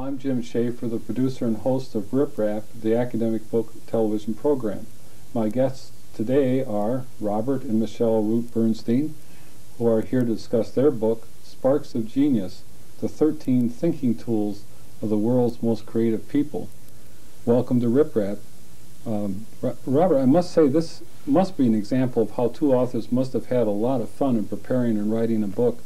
I'm Jim Schaefer, the producer and host of Rip Rap, the academic book television program. My guests today are Robert and Michelle Root Bernstein, who are here to discuss their book, Sparks of Genius, the 13 Thinking Tools of the World's Most Creative People. Welcome to Rip Rap. Robert, I must say this must be an example of how two authors must have had a lot of fun in preparing and writing a book.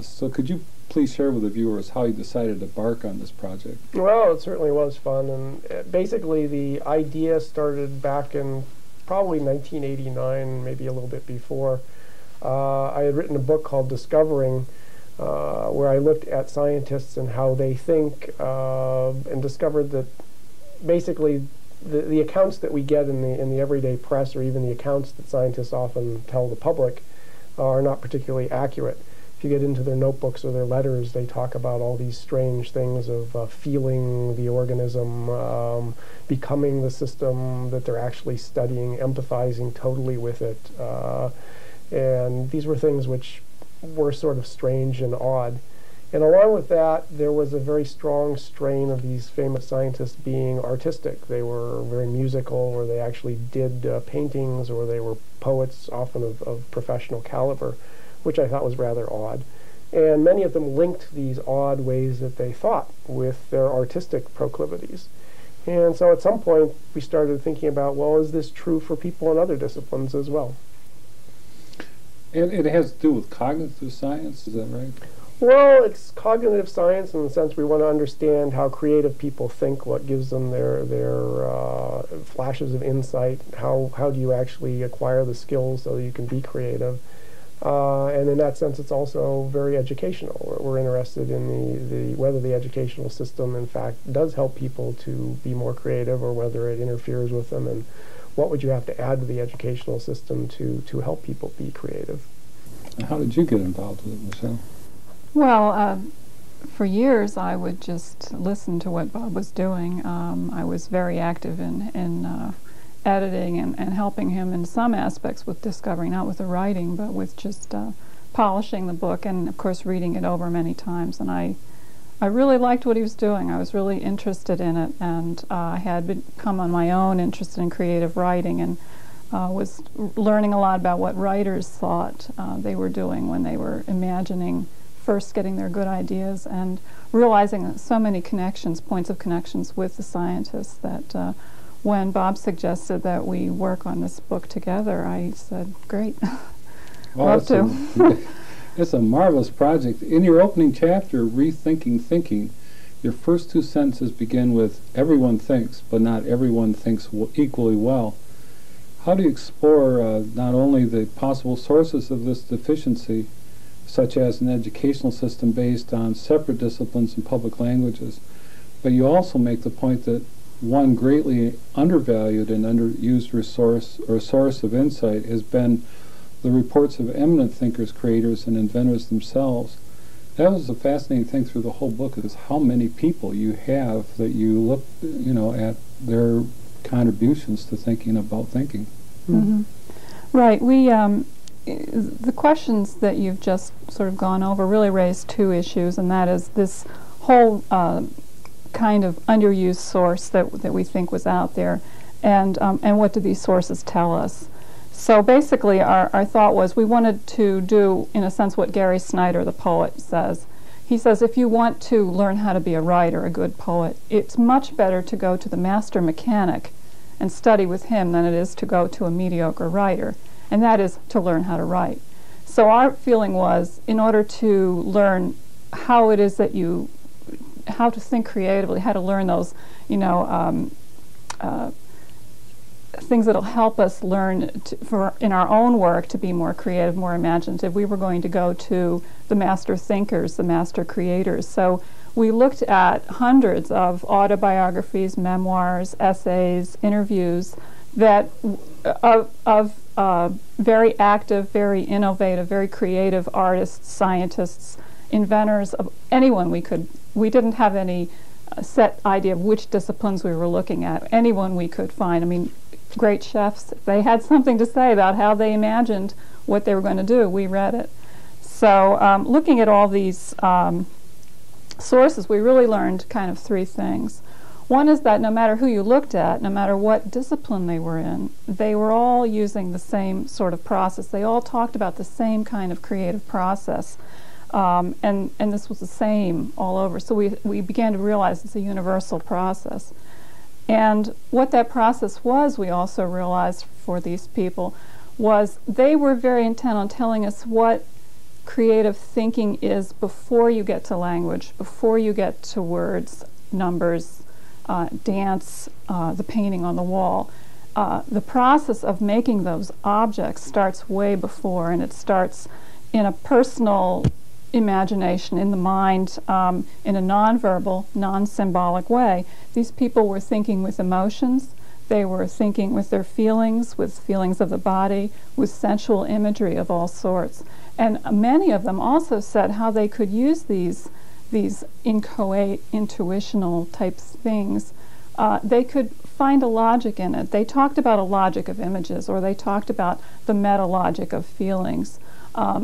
So could you please share with the viewers how you decided to embark on this project? Well, it certainly was fun, and basically the idea started back in probably 1989, maybe a little bit before. I had written a book called Discovering, where I looked at scientists and how they think, and discovered that basically the accounts that we get in the everyday press, or even the accounts that scientists often tell the public, are not particularly accurate. If you get into their notebooks or their letters, they talk about all these strange things of feeling the organism, becoming the system that they're actually studying, empathizing totally with it. And these were things which were sort of strange and odd. And along with that, there was a very strong strain of these famous scientists being artistic. They were very musical, or they actually did paintings, or they were poets, often of professional caliber, which I thought was rather odd. And many of them linked these odd ways that they thought with their artistic proclivities. And so at some point, we started thinking about, well, is this true for people in other disciplines as well? And it has to do with cognitive science, is that right? Well, it's cognitive science in the sense we want to understand how creative people think, what gives them their flashes of insight, how do you actually acquire the skills so that you can be creative. And in that sense, it's also very educational. We're interested in whether the educational system, in fact, does help people to be more creative, or whether it interferes with them, and what would you have to add to the educational system to help people be creative. How did you get involved with it, Michelle? Well, for years I would just listen to what Bob was doing. I was very active in editing and helping him in some aspects with discovery, not with the writing, but with just polishing the book, and of course reading it over many times. And I really liked what he was doing. I was really interested in it, and I had become on my own interested in creative writing, and was learning a lot about what writers thought they were doing when they were imagining, first getting their good ideas, and realizing that so many connections, points of connections with the scientists, that when Bob suggested that we work on this book together, I said, great, love to. It's a marvelous project. In your opening chapter, Rethinking Thinking, your first two sentences begin with, everyone thinks, but not everyone thinks equally well. How do you explore not only the possible sources of this deficiency, such as an educational system based on separate disciplines and public languages, but you also make the point that one greatly undervalued and underused resource, or source of insight, has been the reports of eminent thinkers, creators, and inventors themselves. That was the fascinating thing through the whole book, is how many people you have that you look, at their contributions to thinking about thinking. Mm-hmm. Right. The questions that you've just sort of gone over really raise two issues, and that is this whole kind of underused source that we think was out there, and what do these sources tell us? So basically our thought was we wanted to do, in a sense, what Gary Snyder, the poet, says. He says, if you want to learn how to be a writer, a good poet, it's much better to go to the master mechanic and study with him than it is to go to a mediocre writer, and that is to learn how to write. So our feeling was, in order to learn how it is that how to think creatively, how to learn those, things that'll help us learn in our own work to be more creative, more imaginative, we were going to go to the master thinkers, the master creators. So we looked at hundreds of autobiographies, memoirs, essays, interviews that of very active, very innovative, very creative artists, scientists, inventors, of anyone we didn't have any set idea of which disciplines we were looking at. Anyone we could find. I mean, great chefs, if they had something to say about how they imagined what they were going to do, we read it. So looking at all these sources, we really learned kind of three things. One is that no matter who you looked at, no matter what discipline they were in, they were all using the same sort of process. They all talked about the same kind of creative process. And this was the same all over. So we began to realize it's a universal process. And what that process was, we also realized for these people, was they were very intent on telling us what creative thinking is before you get to language, before you get to words, numbers, dance, the painting on the wall. The process of making those objects starts way before, and it starts in a personal imagination, in the mind, in a nonverbal, non-symbolic way. These people were thinking with emotions. They were thinking with their feelings, with feelings of the body, with sensual imagery of all sorts. And many of them also said how they could use these inchoate, intuitional type things. They could find a logic in it. They talked about a logic of images, or they talked about the meta-logic of feelings.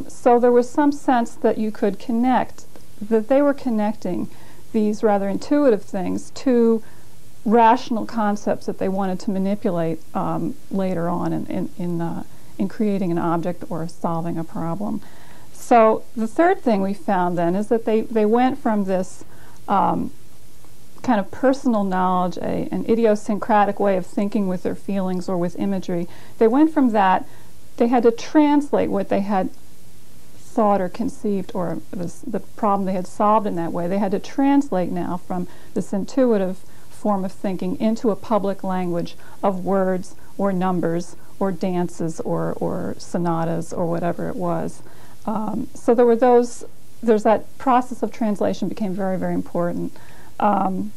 So there was some sense that you could connect, that they were connecting these rather intuitive things to rational concepts that they wanted to manipulate later on in creating an object or solving a problem. So the third thing we found then is that they went from this kind of personal knowledge, an idiosyncratic way of thinking with their feelings or with imagery. They went from that, they had to translate what they had thought or conceived, or the problem they had solved in that way. They had to translate now from this intuitive form of thinking into a public language of words or numbers or dances or sonatas or whatever it was. So there's that process of translation became very, very important. And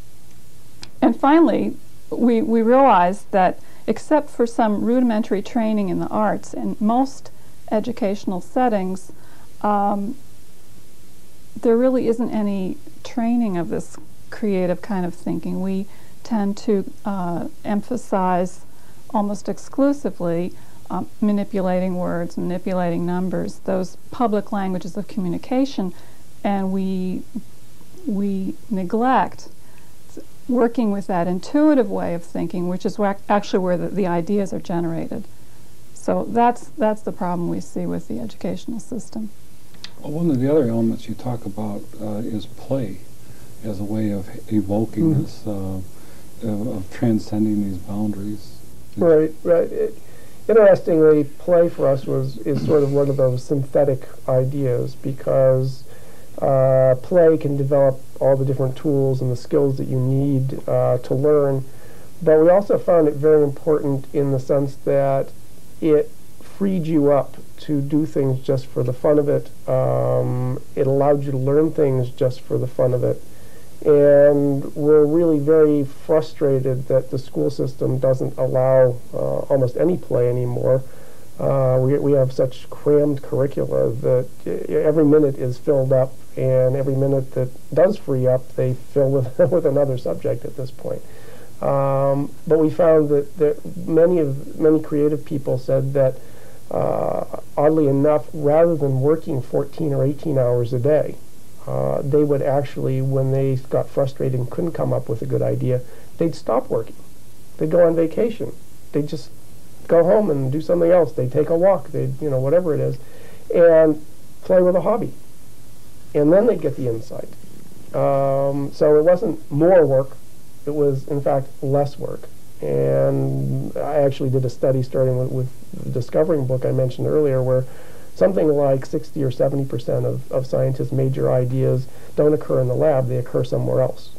finally, we realized that except for some rudimentary training in the arts, in most educational settings, there really isn't any training of this creative kind of thinking. We tend to emphasize almost exclusively manipulating words, manipulating numbers, those public languages of communication, and we neglect working with that intuitive way of thinking, which is actually where the ideas are generated. So that's the problem we see with the educational system. Well, one of the other elements you talk about is play as a way of evoking this, of transcending these boundaries. Right. Interestingly, play for us is sort of one of those synthetic ideas, because play can develop all the different tools and the skills that you need to learn. But we also found it very important in the sense that it freed you up to do things just for the fun of it. It allowed you to learn things just for the fun of it. And we're really very frustrated that the school system doesn't allow almost any play anymore. We have such crammed curricula that every minute is filled up, and every minute that does free up, they fill with another subject at this point. But we found that many creative people said that, oddly enough, rather than working 14 or 18 hours a day, they would actually, when they got frustrated and couldn't come up with a good idea, they'd stop working. They'd go on vacation. They'd just go home and do something else. They'd take a walk. They'd, whatever it is, and play with a hobby. And then they'd get the insight. So it wasn't more work. It was, in fact, less work. And I actually did a study starting with the Discovering book I mentioned earlier, where something like 60 or 70% of scientists' major ideas don't occur in the lab, they occur somewhere else.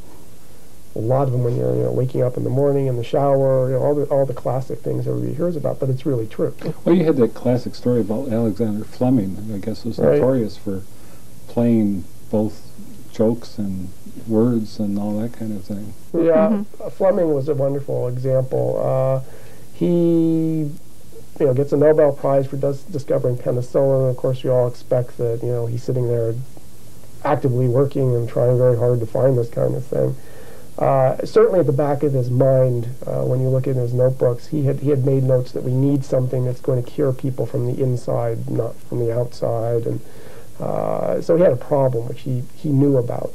A lot of them when you're waking up in the morning, in the shower, all the classic things everybody hears about, but it's really true. Well, you had that classic story about Alexander Fleming, who I guess was notorious for playing both jokes and words and all that kind of thing. Yeah, Fleming was a wonderful example. He gets a Nobel Prize for discovering penicillin, and of course you all expect that, he's sitting there actively working and trying very hard to find this kind of thing. Certainly at the back of his mind, when you look at his notebooks, he had made notes that we need something that's going to cure people from the inside, not from the outside, and so he had a problem which he knew about.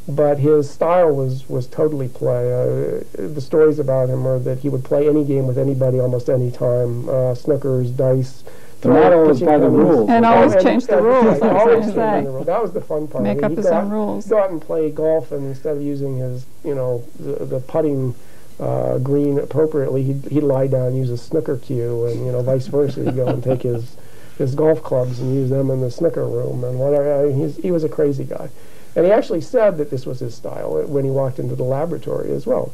but his style was totally play. The stories about him are that he would play any game with anybody almost any time, snookers, dice. But not always by the rules. And always change the rules. Right, always change the rules. That was the fun part. Make up his own rules. Go out and play golf, and instead of using his, the putting green appropriately, he'd lie down and use a snooker cue, and vice versa. He'd go and take his golf clubs and use them in the snooker room and whatever. I mean, he was a crazy guy. And he actually said that this was his style when he walked into the laboratory as well.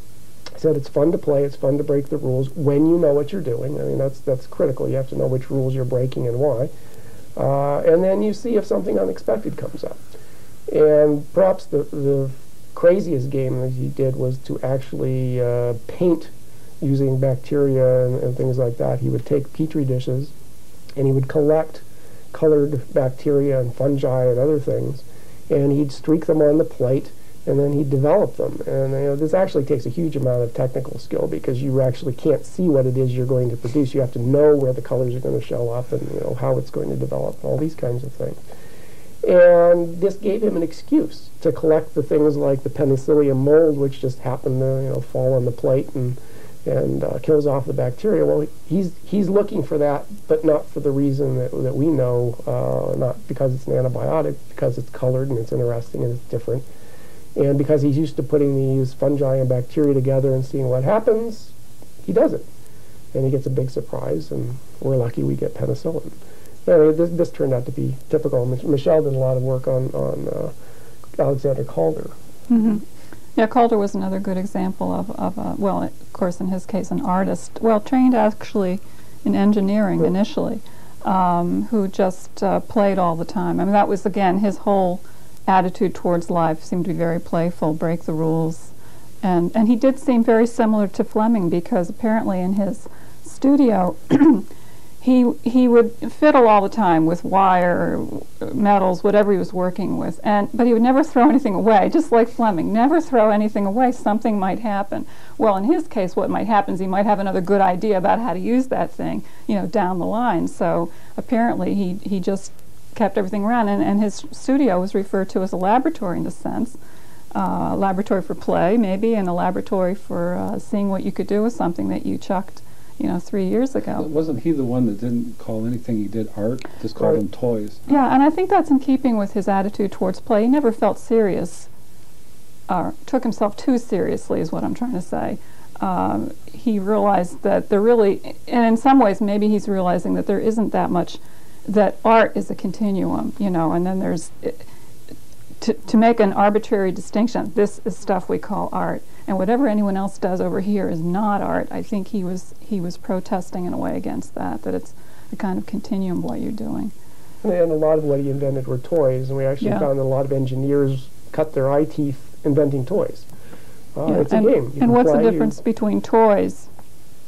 He said it's fun to play, it's fun to break the rules when you know what you're doing. I mean, that's critical. You have to know which rules you're breaking and why. And then you see if something unexpected comes up. And perhaps the craziest game that he did was to actually paint using bacteria and things like that. He would take petri dishes and he would collect colored bacteria and fungi and other things, and he'd streak them on the plate, and then he'd develop them. And this actually takes a huge amount of technical skill, because you actually can't see what it is you're going to produce. You have to know where the colors are going to show up, and how it's going to develop, all these kinds of things. And this gave him an excuse to collect the things like the penicillium mold, which just happened to fall on the plate and kills off the bacteria. Well, he's looking for that, but not for the reason that we know, not because it's an antibiotic, because it's colored and it's interesting and it's different. And because he's used to putting these fungi and bacteria together and seeing what happens, he does it. And he gets a big surprise, and we're lucky we get penicillin. Anyway, this turned out to be typical. Michelle did a lot of work on Alexander Calder. Mm-hmm. Yeah, Calder was another good example of well, of course, in his case, an artist, well, trained actually in engineering initially, who just played all the time. I mean, that was, again, his whole attitude towards life seemed to be very playful, break the rules. And he did seem very similar to Fleming, because apparently in his studio, he would fiddle all the time with wire, metals, whatever he was working with, but he would never throw anything away, just like Fleming. Never throw anything away. Something might happen. Well, in his case, what might happen is he might have another good idea about how to use that thing, down the line. So apparently he just kept everything around, and his studio was referred to as a laboratory in a sense, a laboratory for play maybe, and a laboratory for seeing what you could do with something that you chucked 3 years ago. Wasn't he the one that didn't call anything he did art, just called them toys? Yeah, and I think that's in keeping with his attitude towards play. He never felt serious, or took himself too seriously, is what I'm trying to say. He realized that there really, and in some ways maybe he's realizing that there isn't that much, that art is a continuum, and then there's, to make an arbitrary distinction, this is stuff we call art, and whatever anyone else does over here is not art. I think he was protesting in a way against that it's a kind of continuum of what you're doing. And a lot of what he invented were toys, and we actually found that a lot of engineers cut their eye teeth inventing toys. It's a game. And what's the difference between toys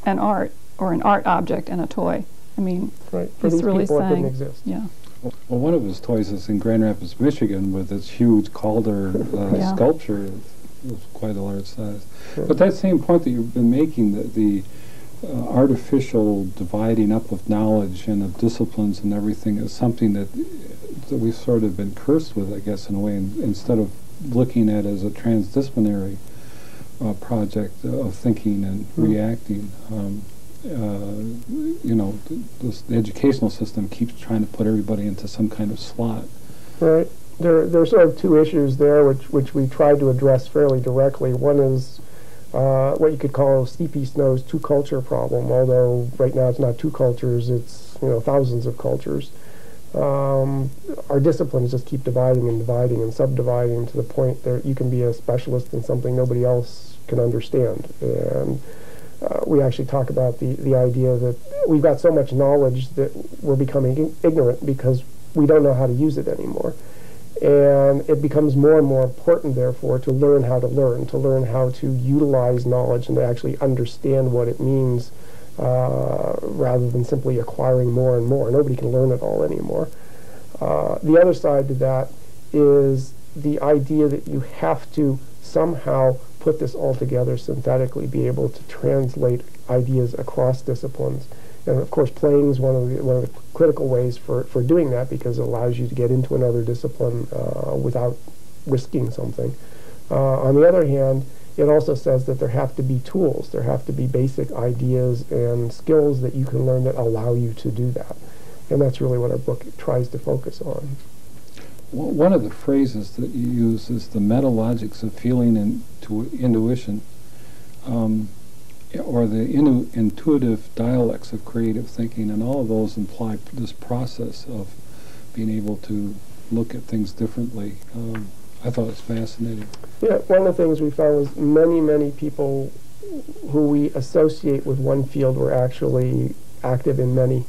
and art, or an art object and a toy? I mean, right. For he's these really people, saying, it didn't exist. Yeah. Well, one of his toys is in Grand Rapids, Michigan, with its huge Calder sculpture. It was quite a large size. Sure. But that same point that you've been making, the artificial dividing up of knowledge and of disciplines and everything, is something that we've sort of been cursed with, I guess, in a way, instead of looking at it as a transdisciplinary project of thinking and reacting. The educational system keeps trying to put everybody into some kind of slot. Right. There are sort of two issues there which we tried to address fairly directly. One is what you could call C.P. Snow's TwoCulture Problem, although right now it's not two cultures, it's thousands of cultures. Our disciplines just keep dividing and subdividing to the point that you can be a specialist in something nobody else can understand. And we actually talk about the idea that we've got so much knowledge that we're becoming ignorant because we don't know how to use it anymore. And it becomes more and more important, therefore, to learn how to learn how to utilize knowledge and to actually understand what it means, rather than simply acquiring more and more. Nobody can learn it all anymore. The other side to that is the idea that you have to somehow put this all together synthetically, be able to translate ideas across disciplines. And of course, playing is one of the critical ways for doing that, because it allows you to get into another discipline without risking something. On the other hand, it also says that there have to be tools, there have to be basic ideas and skills that you can learn that allow you to do that. And that's really what our book tries to focus on. One of the phrases that you use is the metalogics of feeling and intuition, or the intuitive dialects of creative thinking, and all of those imply this process of being able to look at things differently. I thought it was fascinating. Yeah, one of the things we found was many people who we associate with one field were actually active in many.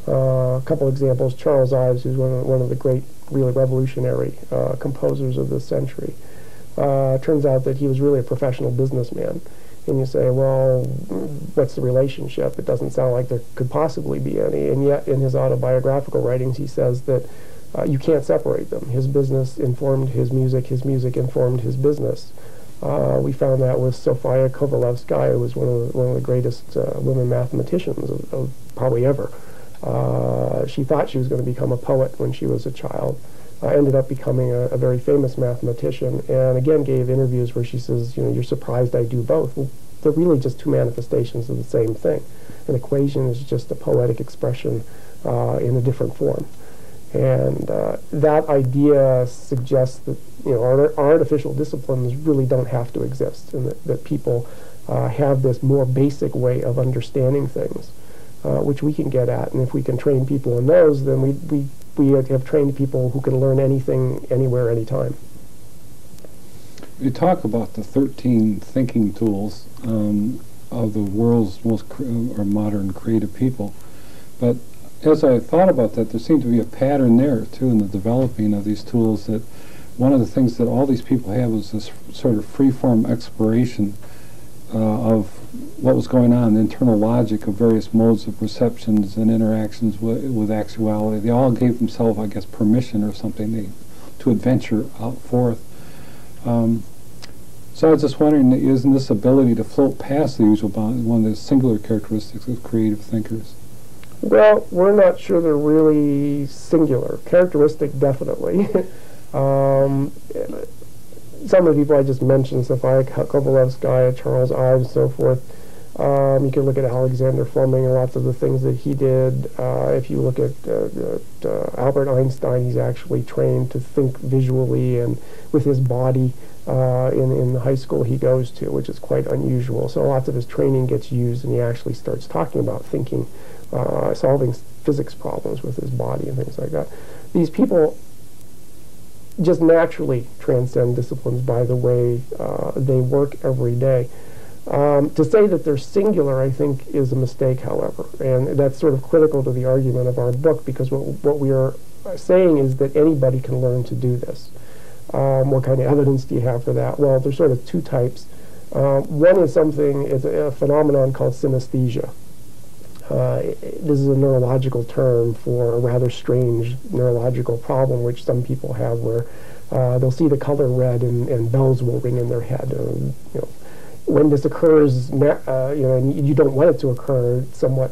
A couple examples: Charles Ives, who's one of the great, really revolutionary composers of this century. Turns out that he was really a professional businessman. And you say, well, what's the relationship? It doesn't sound like there could possibly be any. And yet, in his autobiographical writings, he says that you can't separate them. His business informed his music informed his business. We found that with Sofia Kovalevskaya, who was one of the greatest women mathematicians of probably ever. She thought she was going to become a poet when she was a child. Ended up becoming a very famous mathematician, and again gave interviews where she says, you're surprised I do both. Well, they're really just two manifestations of the same thing. An equation is just a poetic expression in a different form. And that idea suggests that our artificial disciplines really don't have to exist, and that people have this more basic way of understanding things, which we can get at. And if we can train people in those, then we have trained people who can learn anything, anywhere, anytime. You talk about the 13 thinking tools of the world's most or modern creative people, but as I thought about that, there seemed to be a pattern there too in the developing of these tools. That one of the things that all these people have was this sort of free-form exploration of what was going on, the internal logic of various modes of perceptions and interactions with actuality. They all gave themselves, I guess, permission or something to adventure out forth. So I was just wondering, isn't this ability to float past the usual bound one of the singular characteristics of creative thinkers? Well, we're not sure they're really singular. Characteristic, definitely. Some of the people I just mentioned, Sofia Kovalevskaya, Charles Ives, and so forth. You can look at Alexander Fleming and lots of the things that he did. If you look at Albert Einstein, he's actually trained to think visually and with his body in the high school he goes to, which is quite unusual. So lots of his training gets used, and he actually starts talking about thinking, solving physics problems with his body and things like that. These people just naturally transcend disciplines by the way they work every day. To say that they're singular, I think, is a mistake, however, and that's sort of critical to the argument of our book, because what we are saying is that anybody can learn to do this. What kind of evidence do you have for that? Well, there's sort of two types. One is a phenomenon called synesthesia. This is a neurological term for a rather strange neurological problem which some people have, where they'll see the color red and bells will ring in their head. When this occurs, and you don't want it to occur, it's somewhat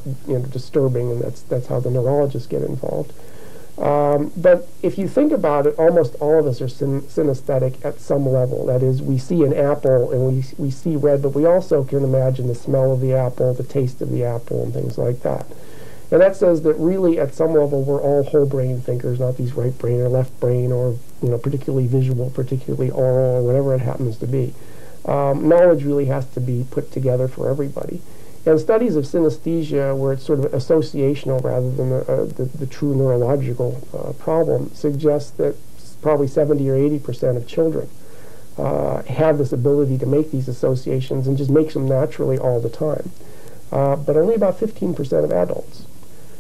disturbing, and that's how the neurologists get involved. But if you think about it, almost all of us are synesthetic at some level. That is, we see an apple and we see red, but we also can imagine the smell of the apple, the taste of the apple, and things like that. And that says that really, at some level, we're all whole brain thinkers, not these right brain or left brain, or particularly visual, particularly oral, or whatever it happens to be. Knowledge really has to be put together for everybody. And studies of synesthesia, where it's sort of associational rather than the true neurological problem, suggest that probably 70 or 80% of children have this ability to make these associations and just makes them naturally all the time. But only about 15% of adults.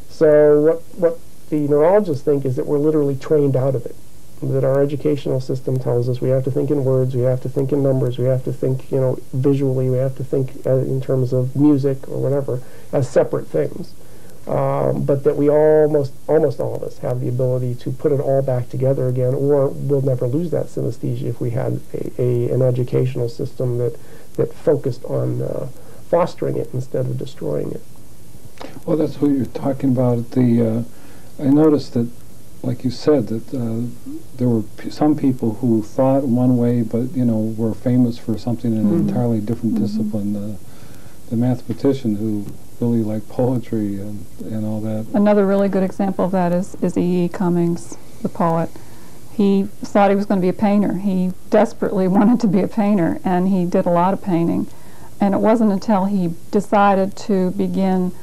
So what the neurologists think is that we're literally trained out of it. That our educational system tells us we have to think in words, we have to think in numbers, we have to think, visually, we have to think in terms of music or whatever, as separate things. But that we almost all of us have the ability to put it all back together again, or we'll never lose that synesthesia if we had an educational system that focused on fostering it instead of destroying it. Well, that's what you're talking about. I noticed that like you said, that there were some people who thought one way, but were famous for something in an entirely different discipline. The mathematician who really liked poetry and all that. Another really good example of that is E. E. Cummings, the poet. He thought he was going to be a painter. He desperately wanted to be a painter, and he did a lot of painting. And it wasn't until he decided to begin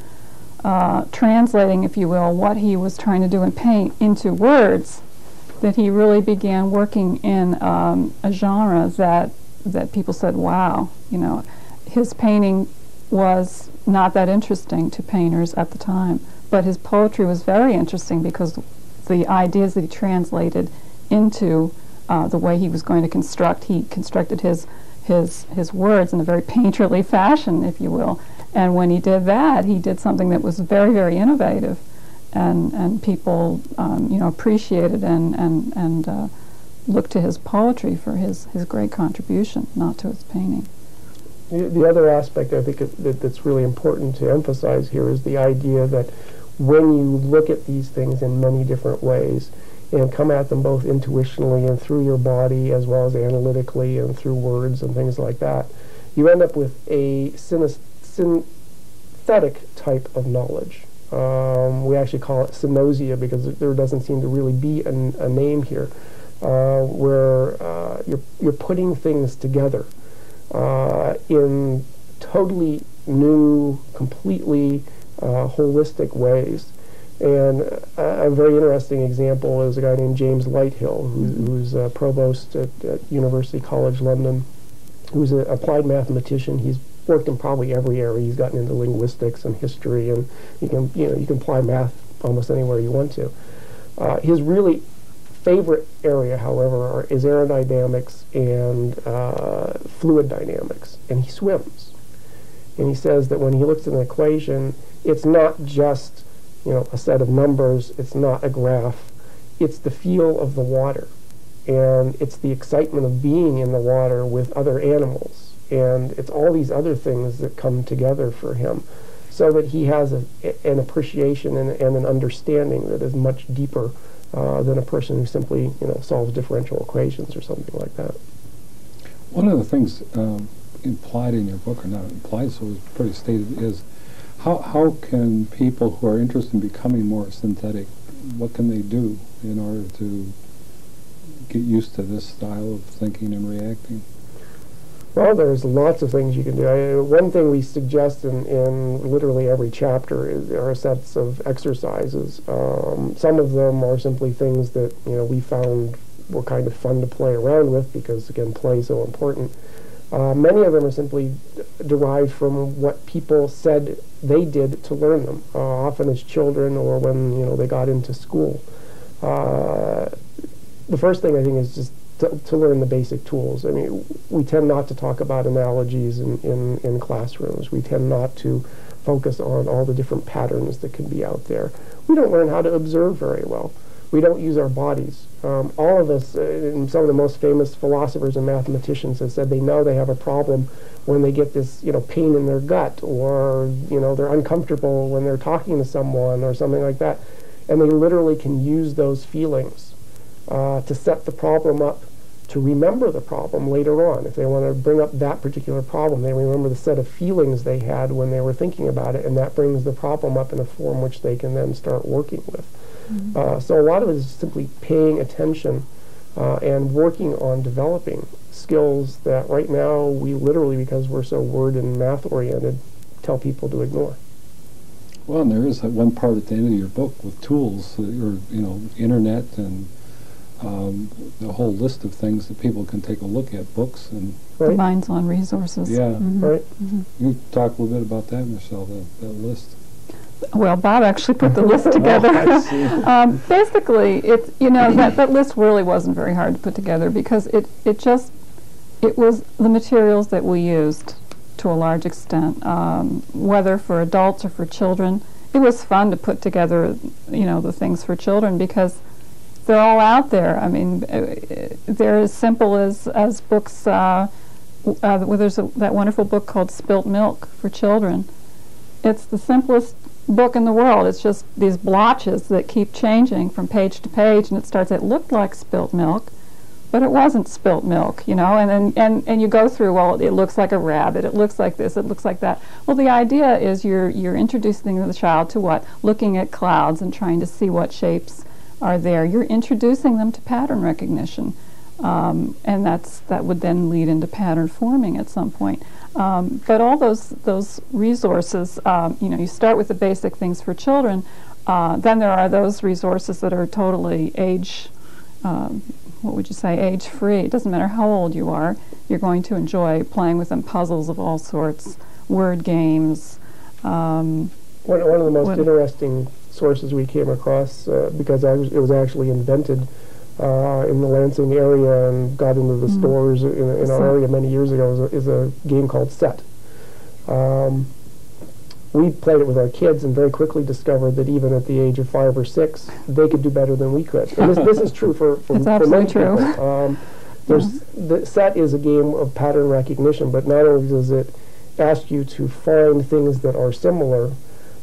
translating, if you will, what he was trying to do in paint into words that he really began working in a genre that people said, wow, his painting was not that interesting to painters at the time, but his poetry was very interesting because the ideas that he translated into the way he was going to construct, he constructed his words in a very painterly fashion, if you will. And when he did that, he did something that was very, very innovative, and people appreciated and looked to his poetry for his great contribution, not to his painting. The other aspect I think that's really important to emphasize here is the idea that when you look at these things in many different ways and come at them both intuitionally and through your body as well as analytically and through words and things like that, you end up with a synthetic type of knowledge. We actually call it Symmosia because there doesn't seem to really be a name here, where you're putting things together in totally new, completely holistic ways. And a very interesting example is a guy named James Lighthill, who's a provost at University College London, who's an applied mathematician. He's worked in probably every area. He's gotten into linguistics and history, and you can apply math almost anywhere you want to. His really favorite area, however, is aerodynamics and fluid dynamics, and he swims. And he says that when he looks at an equation, it's not just a set of numbers, it's not a graph, it's the feel of the water, and it's the excitement of being in the water with other animals, and it's all these other things that come together for him, so that he has an appreciation and an understanding that is much deeper than a person who simply solves differential equations or something like that. One of the things implied in your book, or not implied, so it's pretty stated, is how can people who are interested in becoming more synthetic, what can they do in order to get used to this style of thinking and reacting? Well, there's lots of things you can do. One thing we suggest in literally every chapter are sets of exercises. Some of them are simply things that we found were kind of fun to play around with because, again, play is so important. Many of them are simply derived from what people said they did to learn them, often as children or when they got into school. The first thing I think is just to learn the basic tools. I mean, we tend not to talk about analogies in classrooms. We tend not to focus on all the different patterns that can be out there. We don't learn how to observe very well. We don't use our bodies. All of us, and some of the most famous philosophers and mathematicians have said they know they have a problem when they get this, pain in their gut, or, they're uncomfortable when they're talking to someone or something like that. And they literally can use those feelings to set the problem up, to remember the problem later on. If they want to bring up that particular problem, they remember the set of feelings they had when they were thinking about it, and that brings the problem up in a form which they can then start working with. So a lot of it is simply paying attention and working on developing skills that right now we literally, because we're so word and math oriented, tell people to ignore. Well, and there is that one part at the end of your book with tools, or internet and the whole list of things that people can take a look at, books and the Minds on Resources. Yeah, right. You talk a little bit about that, Michelle, that list. Well, Bob actually put the list together. Basically, it's that list really wasn't very hard to put together because it was the materials that we used to a large extent, whether for adults or for children. It was fun to put together, the things for children because they're all out there. I mean, they're as simple as books. There's that wonderful book called Spilt Milk for children. It's the simplest book in the world. It's just these blotches that keep changing from page to page, and it starts, it looked like spilt milk, but it wasn't spilt milk, you know, and you go through, well, it looks like a rabbit, it looks like this, it looks like that. Well, the idea is you're introducing the child to what? Looking at clouds and trying to see what shapes are there. You're introducing them to pattern recognition, and that would then lead into pattern forming at some point. But all those resources, you know, you start with the basic things for children, then there are those resources that are totally what would you say, age-free. It doesn't matter how old you are, you're going to enjoy playing with them, puzzles of all sorts, word games. One of the most interesting sources we came across, because it was actually invented in the Lansing area and got into the stores in our area many years ago, is a game called Set. We played it with our kids and very quickly discovered that even at the age of 5 or 6, they could do better than we could. And this is true for many people. The Set is a game of pattern recognition, but not only does it ask you to find things that are similar,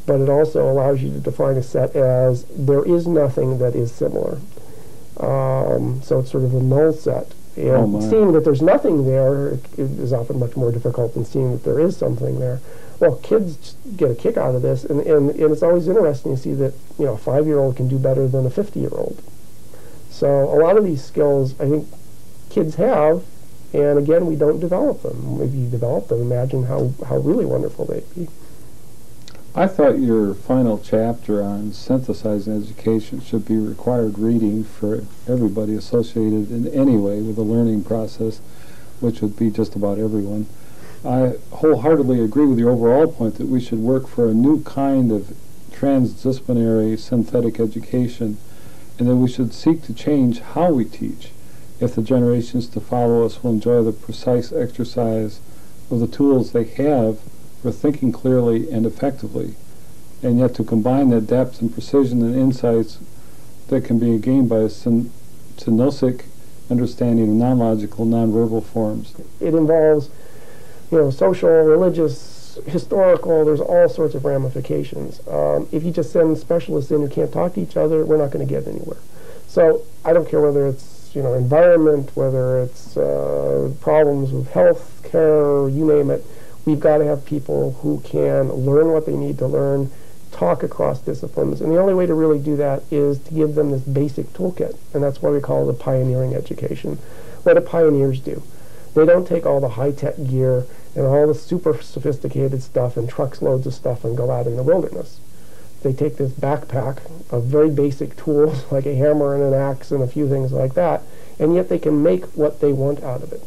but it also allows you to define a set as there is nothing that is similar. So it's sort of a null set. And seeing that there's nothing there is often much more difficult than seeing that there is something there. Well, kids get a kick out of this, and it's always interesting to see that, you know, a 5-year-old can do better than a 50-year-old. So a lot of these skills, I think, kids have, and again, we don't develop them. If you develop them, imagine how really wonderful they'd be. I thought your final chapter on synthesizing education should be required reading for everybody associated in any way with the learning process, which would be just about everyone. I wholeheartedly agree with your overall point that we should work for a new kind of transdisciplinary synthetic education, and that we should seek to change how we teach if the generations to follow us will enjoy the precise exercise of the tools they have for thinking clearly and effectively, and yet to combine that depth and precision and insights that can be gained by a synoptic understanding of non-logical, non-verbal forms. It involves, you know, social, religious, historical, there's all sorts of ramifications. If you just send specialists in who can't talk to each other, we're not going to get anywhere. So I don't care whether it's, you know, environment, whether it's problems with health care, you name it. We've got to have people who can learn what they need to learn, talk across disciplines, and the only way to really do that is to give them this basic toolkit, and that's why we call it a pioneering education. What do pioneers do? They don't take all the high-tech gear and all the super sophisticated stuff and trucks loads of stuff and go out in the wilderness. They take this backpack of very basic tools like a hammer and an axe and a few things like that, and yet they can make what they want out of it.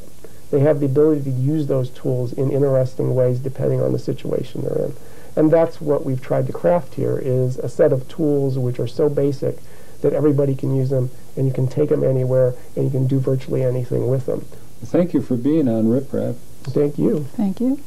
They have the ability to use those tools in interesting ways depending on the situation they're in. And that's what we've tried to craft here, is a set of tools which are so basic that everybody can use them, and you can take them anywhere, and you can do virtually anything with them. Thank you for being on Rip Rap. Thank you. Thank you.